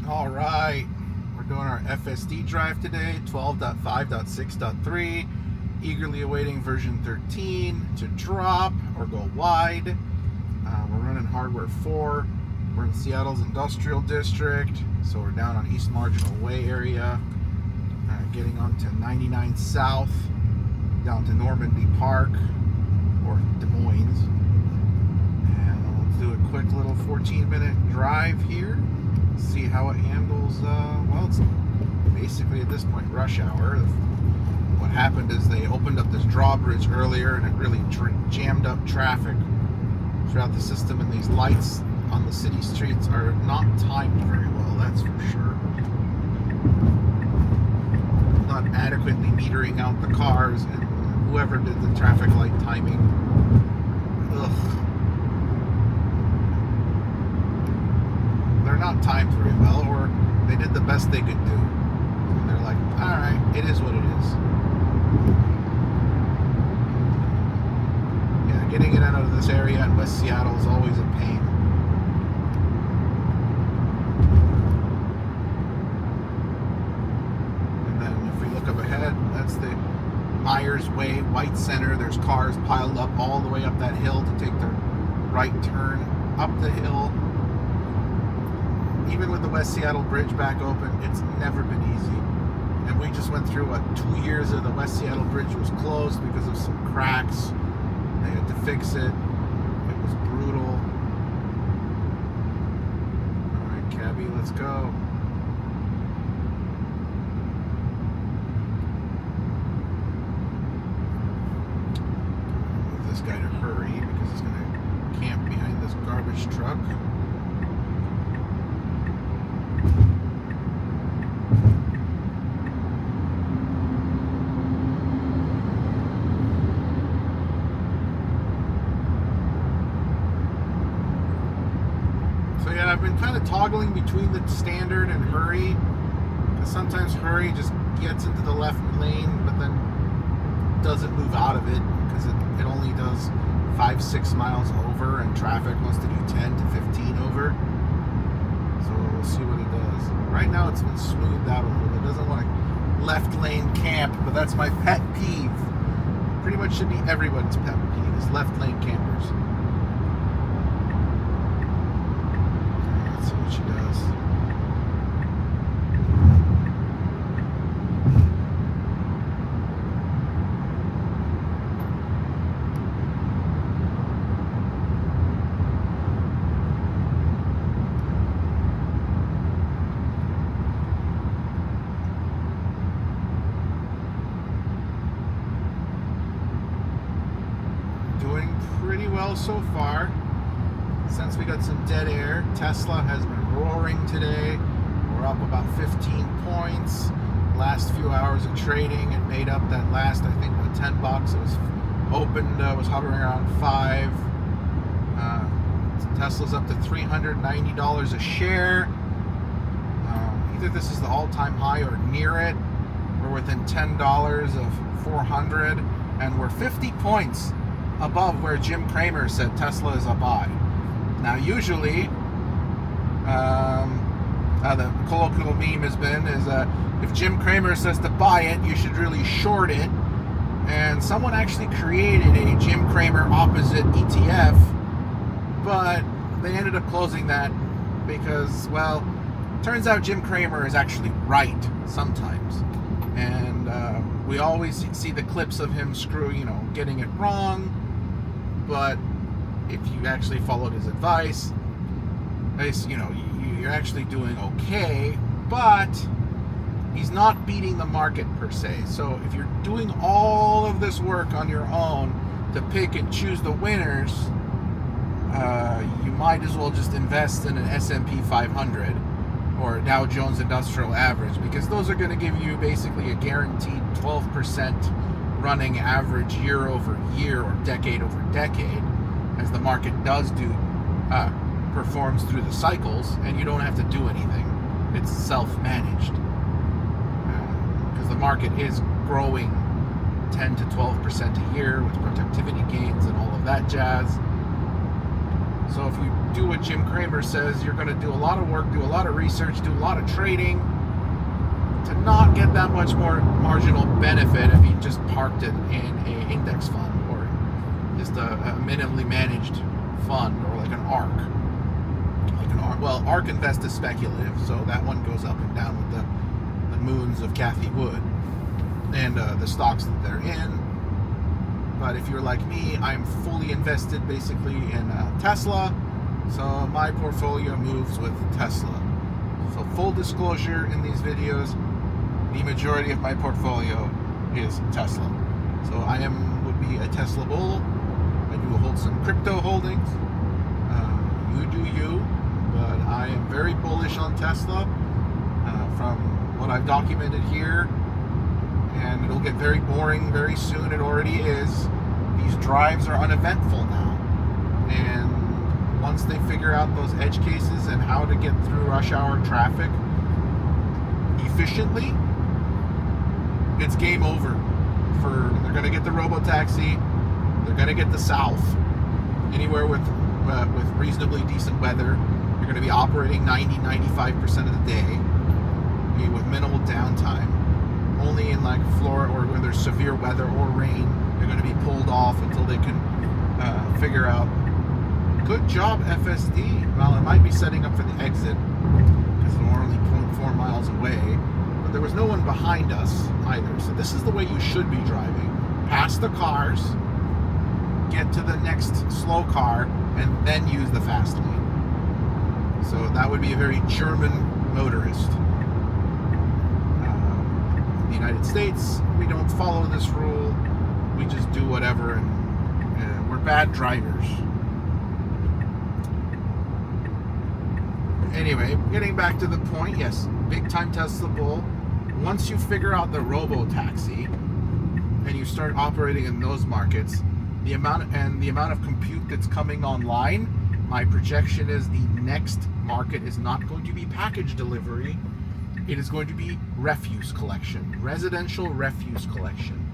All right, we're doing our FSD drive today, 12.5.6.3, eagerly awaiting version 13 to drop or go wide. We're running hardware 4. We're in Seattle's industrial district, so we're down on East Marginal Way area, getting onto 99 South, down to Normandy Park, or Des Moines. And we'll do a quick little 14-minute drive here. See how it handles. Well, it's basically at this point rush hour. What happened is they opened up this drawbridge earlier, and it really jammed up traffic throughout the system. And these lights on the city streets are not timed very well. That's for sure. Not adequately metering out the cars, and whoever did the traffic light timing. Ugh. They're not timed very well, or they did the best they could do. And they're like, all right, it is what it is. Yeah, getting in and out of this area in West Seattle is always a pain. And then if we look up ahead, that's the Myers Way, White Center. There's cars piled up all the way up that hill to take their right turn up the hill. Even with the West Seattle Bridge back open, it's never been easy. And we just went through, 2 years of the West Seattle Bridge was closed because of some cracks. They had to fix it. It was brutal. All right, cabby, let's go. Move this guy to hurry because he's going to camp behind this garbage truck. I've been kind of toggling between the standard and hurry. Sometimes hurry just gets into the left lane, but then doesn't move out of it because it only does 5-6 miles over, and traffic wants to do 10 to 15 over. So we'll see what it does. Right now it's been smoothed out a little bit. It doesn't want to left lane camp, but that's my pet peeve. Pretty much should be everyone's pet peeve is left lane campers. See what she does. Doing pretty well so far. Since we got some dead air, Tesla has been roaring today. We're up about 15 points. Last few hours of trading, it made up that last, I think, $10. It was opened, was hovering around 5. Tesla's up to $390 a share. Either this is the all-time high or near it. We're within $10 of 400, and we're 50 points above where Jim Cramer said Tesla is a buy. Now, usually, the colloquial meme has been if Jim Cramer says to buy it, you should really short it. And someone actually created a Jim Cramer opposite ETF, but they ended up closing that because, well, turns out Jim Cramer is actually right sometimes. And we always see the clips of him getting it wrong, but if you actually followed his advice, you're actually doing okay, but he's not beating the market per se. So if you're doing all of this work on your own to pick and choose the winners, you might as well just invest in an S&P 500 or a Dow Jones Industrial Average, because those are going to give you basically a guaranteed 12% running average year over year or decade over decade, as the market performs through the cycles, and you don't have to do anything. It's self-managed. Because the market is growing 10 to 12% a year with productivity gains and all of that jazz. So if you do what Jim Cramer says, you're going to do a lot of work, do a lot of research, do a lot of trading to not get that much more marginal benefit if you just parked it in an index fund or just a minimally managed fund or like an ARK. Well, ARK Invest is speculative, so that one goes up and down with the moons of Cathie Wood and the stocks that they're in. But if you're like me, I'm fully invested basically in Tesla, so my portfolio moves with Tesla. So full disclosure in these videos, the majority of my portfolio is Tesla. So I would be a Tesla bull. I do hold some crypto holdings. You do you, but I am very bullish on Tesla from what I've documented here. And it'll get very boring very soon. It already is. These drives are uneventful now. And once they figure out those edge cases and how to get through rush hour traffic efficiently, it's game over. They're going to get the robo-taxi. They're going to get the South. Anywhere with reasonably decent weather, you're going to be operating 90-95% of the day with minimal downtime. Only in like Florida or when there's severe weather or rain, they're going to be pulled off until they can figure out. Good job, FSD. Well, it might be setting up for the exit because we're only 0.4 miles away, but there was no one behind us either. So this is the way you should be driving. Pass the cars, get to the next slow car, and then use the fast lane. So that would be a very German motorist. In the United States, we don't follow this rule. We just do whatever, and we're bad drivers. Anyway, getting back to the point, yes, big time Tesla bull. Once you figure out the robo-taxi and you start operating in those markets, the amount of compute that's coming online, my projection is the next market is not going to be package delivery. It is going to be refuse collection, residential refuse collection.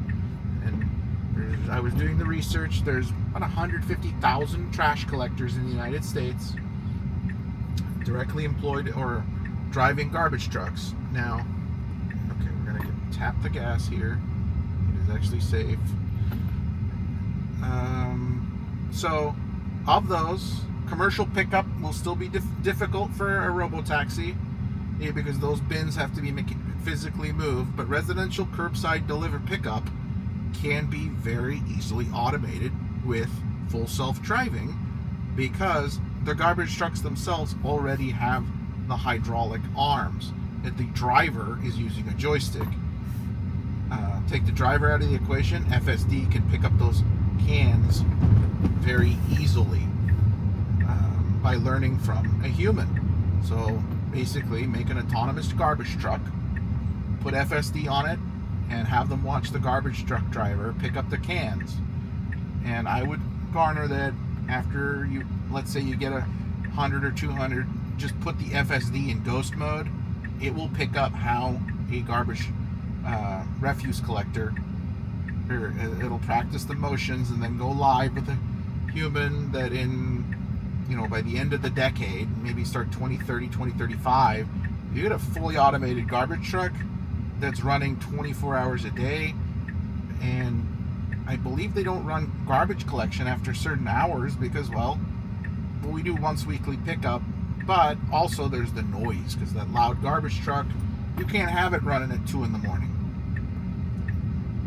And I was doing the research. There's about 150,000 trash collectors in the United States directly employed or driving garbage trucks. Now, okay, we're going to tap the gas here. It is actually safe. So, of those, commercial pickup will still be difficult for a robo-taxi because those bins have to be physically moved, but residential curbside deliver pickup can be very easily automated with full self-driving because the garbage trucks themselves already have the hydraulic arms that the driver is using a joystick. Take the driver out of the equation, FSD can pick up those cans very easily by learning from a human. So basically make an autonomous garbage truck, put FSD on it, and have them watch the garbage truck driver pick up the cans. And I would garner that after you, let's say you get 100 or 200, just put the FSD in ghost mode. It will pick up how a garbage refuse collector, it'll practice the motions and then go live with a human that by the end of the decade, maybe start 2030, 2035, you get a fully automated garbage truck that's running 24 hours a day. And I believe they don't run garbage collection after certain hours because, well, we do once weekly pickup, but also there's the noise because that loud garbage truck, you can't have it running at 2 in the morning.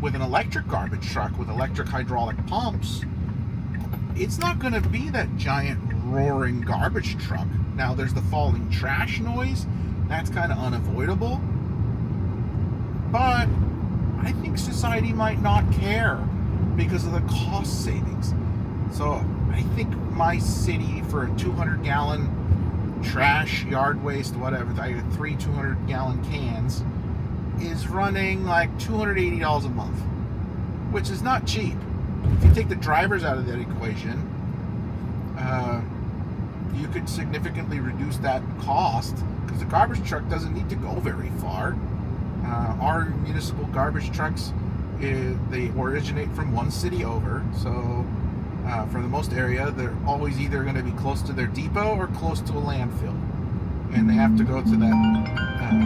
With an electric garbage truck with electric hydraulic pumps, it's not going to be that giant roaring garbage truck. Now there's the falling trash noise, that's kind of unavoidable, but I think society might not care because of the cost savings. So I think my city for a 200-gallon trash, yard waste, whatever, I got 3 200-gallon cans, is running like $280 a month, which is not cheap. If you take the drivers out of that equation, you could significantly reduce that cost because the garbage truck doesn't need to go very far. Our municipal garbage trucks, they originate from one city over, so for the most area, they're always either going to be close to their depot or close to a landfill. And they have to go to that